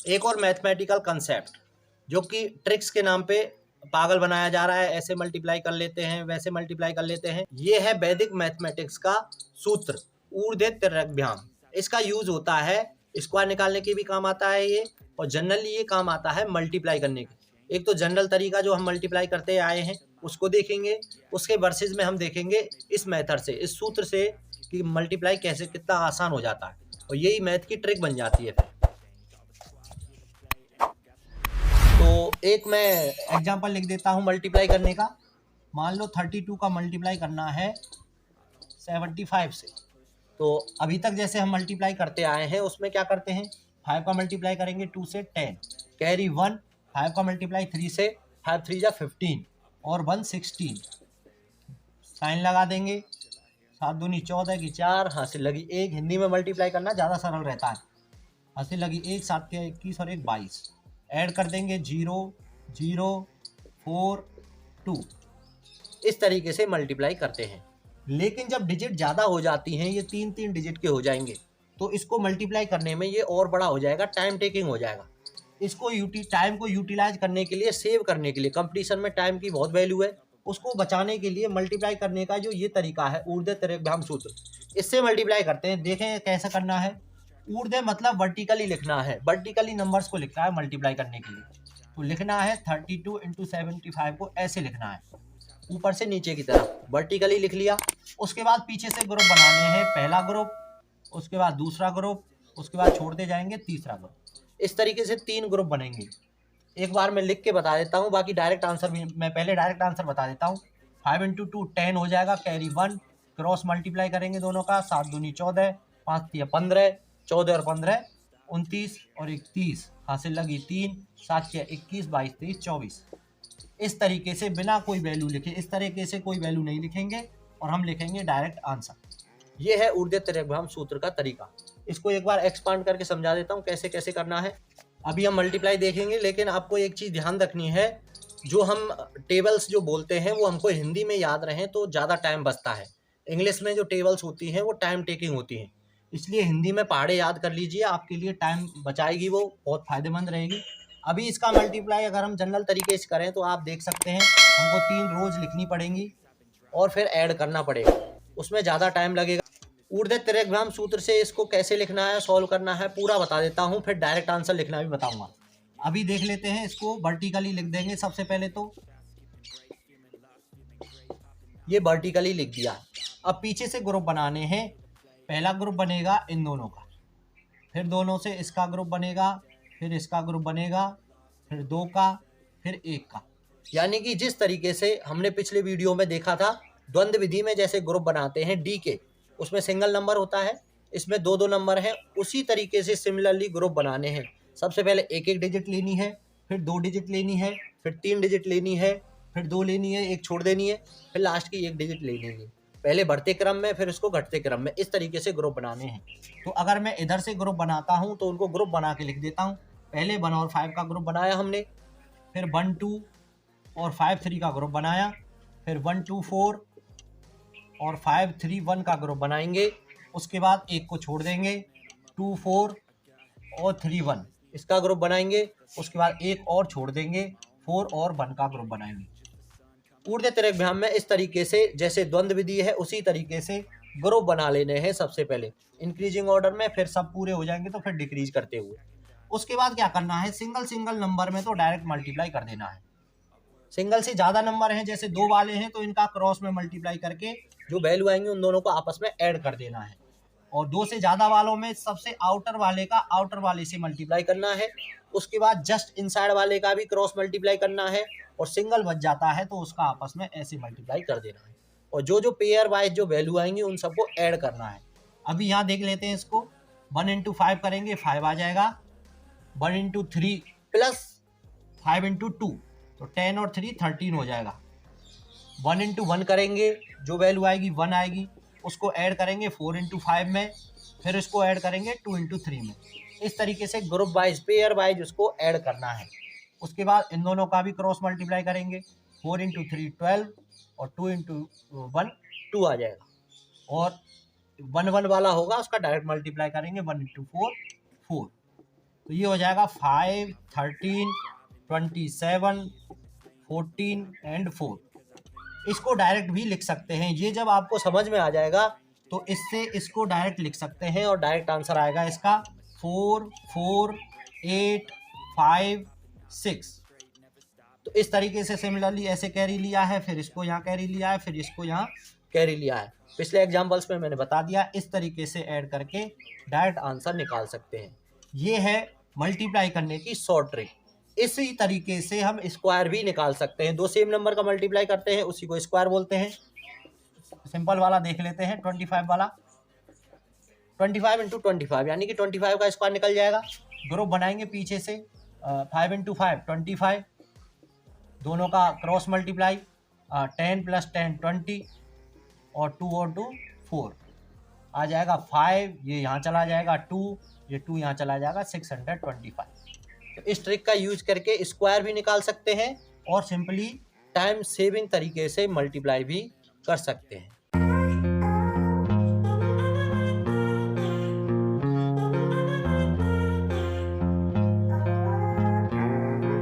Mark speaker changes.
Speaker 1: एक और mathematical concept जो कि ट्रिक्स के नाम पे पागल बनाया जा रहा है, ऐसे मल्टीप्लाई कर लेते हैं, वैसे मल्टीप्लाई कर लेते हैं। ये है वैदिक मैथमेटिक्स का सूत्र ऊर्ध्व तिर्यकभ्याम। इसका यूज होता है स्क्वायर निकालने के भी काम आता है ये, और जनरली ये काम आता है मल्टीप्लाई करने के। एक तो जनरल तरीका जो हम मल्टीप्लाई करते आए हैं उसको देखेंगे, उसके वर्सेज में हम देखेंगे इस मेथड से, इस सूत्र से कि मल्टीप्लाई कैसे कितना आसान हो जाता है, और यही मैथ की ट्रिक बन जाती है। तो एक मैं एग्जांपल लिख देता हूँ मल्टीप्लाई करने का। मान लो 32 का मल्टीप्लाई करना है 75 से। तो अभी तक जैसे हम मल्टीप्लाई करते आए हैं उसमें क्या करते हैं, 5 का मल्टीप्लाई करेंगे 2 से 10, कैरी 1, 5 का मल्टीप्लाई 3 से, 5 3 जा 15 और 1 16, साइन लगा देंगे, 7 दूनी 14 की 4, हासिल लगी 1। हिंदी में मल्टीप्लाई करना ज़्यादा सरल रहता है। हासिल लगी 1, 7 के 21 और 1 22, ऐड कर देंगे 0 0 4 2। इस तरीके से मल्टीप्लाई करते हैं। लेकिन जब डिजिट ज़्यादा हो जाती हैं, ये 3 डिजिट के हो जाएंगे, तो इसको मल्टीप्लाई करने में ये और बड़ा हो जाएगा, टाइम टेकिंग हो जाएगा। इसको टाइम को यूटिलाइज करने के लिए, सेव करने के लिए, कंपटीशन में टाइम की बहुत वैल्यू है, उसको बचाने के लिए मल्टीप्लाई करने का जो ये तरीका है ऊर्ध्व तिर्यकभ्याम सूत्र, इससे मल्टीप्लाई करते हैं। देखें कैसा करना है। ऊर्ध्व मतलब वर्टिकली लिखना है, वर्टिकली नंबर्स को लिखना है मल्टीप्लाई करने के लिए। तो लिखना है 32 × 75 को ऐसे लिखना है, ऊपर से नीचे की तरफ वर्टिकली लिख लिया। उसके बाद पीछे से ग्रुप बनाने हैं, पहला ग्रुप, उसके बाद दूसरा ग्रुप, उसके बाद छोड़ते जाएंगे तीसरा ग्रुप। इस तरीके से 3 ग्रुप बनेंगे। एक बार मैं लिख के बता देता हूँ, बाकी डायरेक्ट आंसर भी मैं पहले डायरेक्ट आंसर बता देता हूँ। 5 × 2 10 हो जाएगा, कैरी 1, क्रॉस मल्टीप्लाई करेंगे दोनों का, 7 दूनी 14, 5 3 15, 14 और 15 29 और 31, हासिल लगी 3, 7 6 21 22 23 24। इस तरीके से बिना कोई वैल्यू लिखे, इस तरीके से कोई वैल्यू नहीं लिखेंगे और हम लिखेंगे डायरेक्ट आंसर। ये है ऊर्ध्व तिर्यकभ्याम सूत्र का तरीका। इसको एक बार एक्सपांड करके समझा देता हूँ कैसे कैसे करना है। अभी हम मल्टीप्लाई देखेंगे, लेकिन आपको एक चीज़ ध्यान रखनी है, जो हम टेबल्स जो बोलते हैं वो हमको हिंदी में याद रहें तो ज़्यादा टाइम बचता है। इंग्लिश में जो टेबल्स होती हैं वो टाइम टेकिंग होती हैं, इसलिए हिंदी में पहाड़े याद कर लीजिए, आपके लिए टाइम बचाएगी, वो बहुत फ़ायदेमंद रहेगी। अभी इसका मल्टीप्लाई अगर हम जनरल तरीके से करें तो आप देख सकते हैं हमको 3 रोज लिखनी पड़ेंगी और फिर ऐड करना पड़ेगा, उसमें ज़्यादा टाइम लगेगा। ऊर्ध्व तिर्यकभ्याम सूत्र से इसको कैसे लिखना है, सॉल्व करना है, पूरा बता देता हूँ, फिर डायरेक्ट आंसर लिखना भी बताऊंगा। अभी देख लेते हैं, इसको वर्टिकली लिख देंगे सबसे पहले। तो ये वर्टिकली लिख दिया। अब पीछे से ग्रुप बनाने हैं। पहला ग्रुप बनेगा इन दोनों का, फिर दोनों से इसका ग्रुप बनेगा, फिर इसका ग्रुप बनेगा, फिर 2 का, फिर 1 का। यानी कि जिस तरीके से हमने पिछले वीडियो में देखा था, द्वंद्व विधि में जैसे ग्रुप बनाते हैं डी के, उसमें सिंगल नंबर होता है, इसमें 2 नंबर हैं, उसी तरीके से सिमिलरली ग्रुप बनाने हैं। सबसे पहले 1 डिजिट लेनी है, फिर 2 डिजिट लेनी है, फिर 3 डिजिट लेनी है, फिर 2 लेनी है, 1 छोड़ देनी है, फिर लास्ट की 1 डिजिट लेनी है। पहले बढ़ते क्रम में, फिर इसको घटते क्रम में, इस तरीके से ग्रुप बनाने हैं। तो अगर मैं इधर से ग्रुप बनाता हूँ तो उनको ग्रुप बना के लिख देता हूँ। पहले 1 और 5 का ग्रुप बनाया हमने, फिर 1 2 और 5 3 का ग्रुप बनाया, फिर 1 2 4 और 5 3 1 का ग्रुप बनाएंगे। उसके बाद 1 को छोड़ देंगे, 2 4 और 3 1 इसका ग्रुप बनाएंगे। उसके बाद 1 और छोड़ देंगे, 4 और 1 का ग्रुप बनाएंगे। ऊर्ध्व तिर्यकभ्याम में इस तरीके से जैसे द्वंद्व विधि है उसी तरीके से ग्रुप बना लेने हैं सबसे पहले, इंक्रीजिंग ऑर्डर में, फिर सब पूरे हो जाएंगे तो फिर डिक्रीज करते हुए। उसके बाद क्या करना है, सिंगल सिंगल नंबर में तो डायरेक्ट मल्टीप्लाई कर देना है। सिंगल से ज़्यादा नंबर हैं, जैसे 2 वाले हैं, तो इनका क्रॉस में मल्टीप्लाई करके जो वैल्यू आएंगे उन दोनों को आपस में ऐड कर देना है। और 2 से ज़्यादा वालों में सबसे आउटर वाले का आउटर वाले से मल्टीप्लाई करना है। उसके बाद जस्ट इनसाइड वाले का भी क्रॉस मल्टीप्लाई करना है, और सिंगल बच जाता है तो उसका आपस में ऐसे मल्टीप्लाई कर देना है। और जो जो पेयर वाइज जो वैल्यू आएंगी उन सबको ऐड करना है। अभी यहाँ देख लेते हैं इसको। 1 × 5 करेंगे, 5 आ जाएगा। 1 × 3 प्लस 5 × 2, तो 10 और 3 13 हो जाएगा। 1 × 1 करेंगे, जो वैल्यू आएगी 1 आएगी, उसको ऐड करेंगे 4 × 5 में, फिर इसको ऐड करेंगे 2 × 3 में। इस तरीके से ग्रुप वाइज, पेयर वाइज उसको ऐड करना है। उसके बाद इन दोनों का भी क्रॉस मल्टीप्लाई करेंगे, 4 × 3 12 और 2 × 1 2 आ जाएगा। और 1 1 वाला होगा उसका डायरेक्ट मल्टीप्लाई करेंगे, 1 × 4 4। तो ये हो जाएगा 5, 13, 27, 14 एंड 4। इसको डायरेक्ट भी लिख सकते हैं। ये जब आपको समझ में आ जाएगा तो इससे इसको डायरेक्ट लिख सकते हैं और डायरेक्ट आंसर आएगा इसका 4, 4, 8, 5, 6। तो इस तरीके से सिमिलरली ऐसे कैरी लिया है, फिर इसको यहाँ कैरी लिया है, फिर इसको यहाँ कैरी लिया है। पिछले एग्जाम्पल्स में मैंने बता दिया, इस तरीके से ऐड करके डायरेक्ट आंसर निकाल सकते हैं। ये है मल्टीप्लाई करने की शॉर्ट ट्रिक। इसी तरीके से हम स्क्वायर भी निकाल सकते हैं। दो सेम नंबर का मल्टीप्लाई करते हैं, उसी को स्क्वायर बोलते हैं। सिंपल वाला देख लेते हैं, 25 वाला। 25 इंटू 25 यानी कि 25 का स्क्वायर निकल जाएगा। ग्रुप बनाएंगे पीछे से, 5 इंटू 5 25, दोनों का क्रॉस मल्टीप्लाई, 10 + 10 20 और 2 और 2 4 आ जाएगा 5। ये यहाँ चला जाएगा 2, ये 2 यहाँ चला जाएगा 625। तो इस ट्रिक का यूज करके स्क्वायर भी निकाल सकते हैं और सिंपली टाइम सेविंग तरीके से मल्टीप्लाई भी कर सकते हैं।